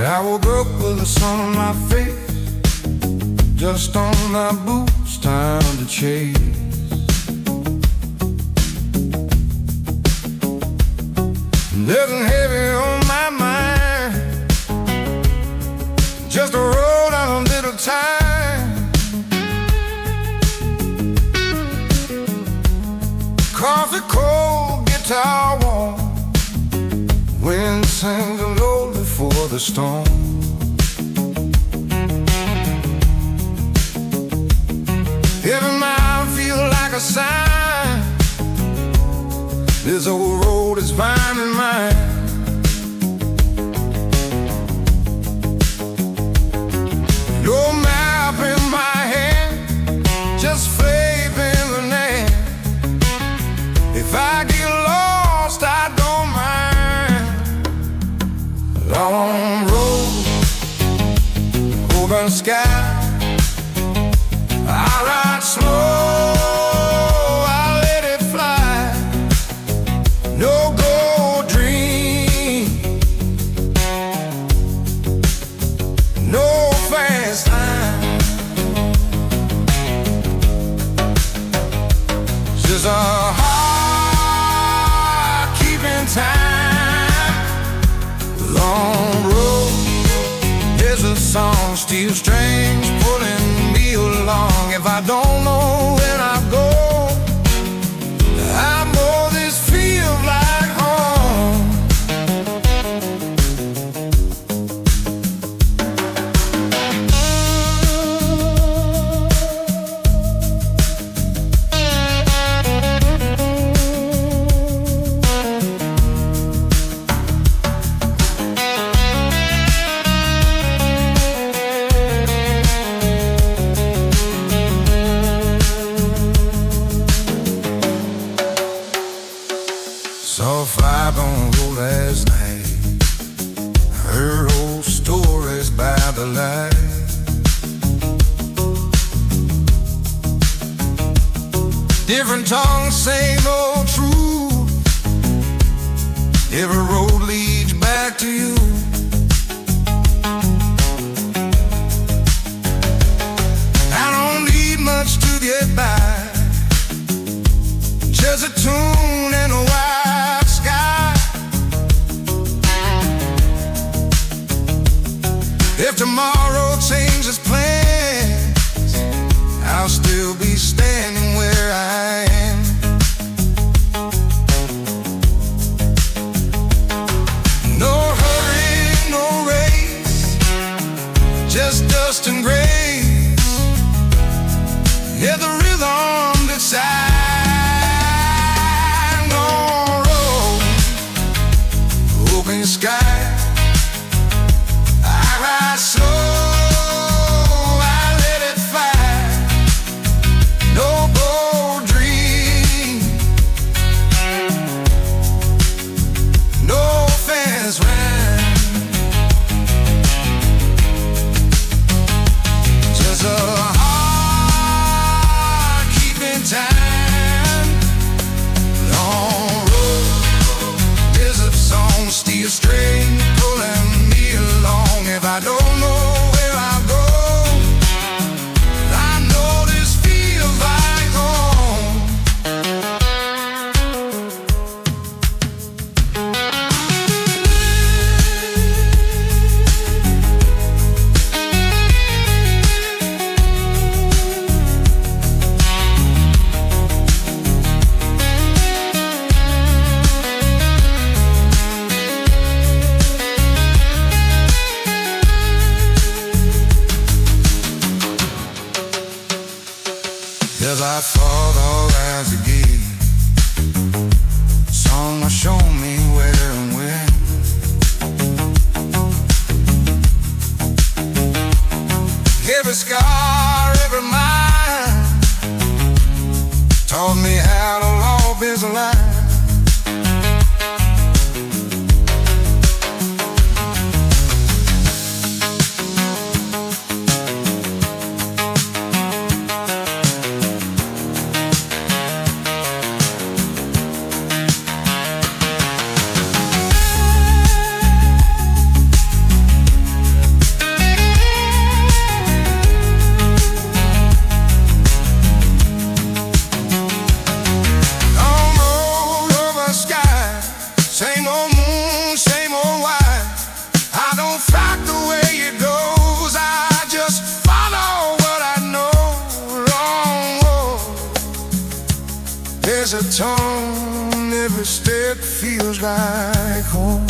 I woke up with the sun on my face, just on my boots, time to chase. Nothing heavy on my mind, just a road on a little time. Coffee cold, guitar warm, wind sings a lull before the storm. Every mile feel like a sign, this old road is fine and mine. No map in my hand, just faith in the land. If I get lost, I don't mind. Long road, open sky, I ride slow, I let it fly. No gold dream, no fast line, just a heart keeping time. Long road, there's a song, steel strings pulling me along. If I don't know where I go, I know this feels like home. Saw a fire burn road last night, heard old stories by the light. Different tongues say no truth, every road leads back to you. I don't need much to get by, just a tune and a wide sky. If tomorrow changes plans, I'll still be standing where I am. No hurry, no race, just dust and grace. Hear the rhythm decide. Sky, I ride slow, I let it fly. No bold dream, no fast ride, just a heart keeping time. Long road, desert song, steel string pulling me along. If I don't know where I go, I know this feels like home. As I thought all as a gig, song will show me where and when. Every scar, every mile taught me how to love is alive. feels like home.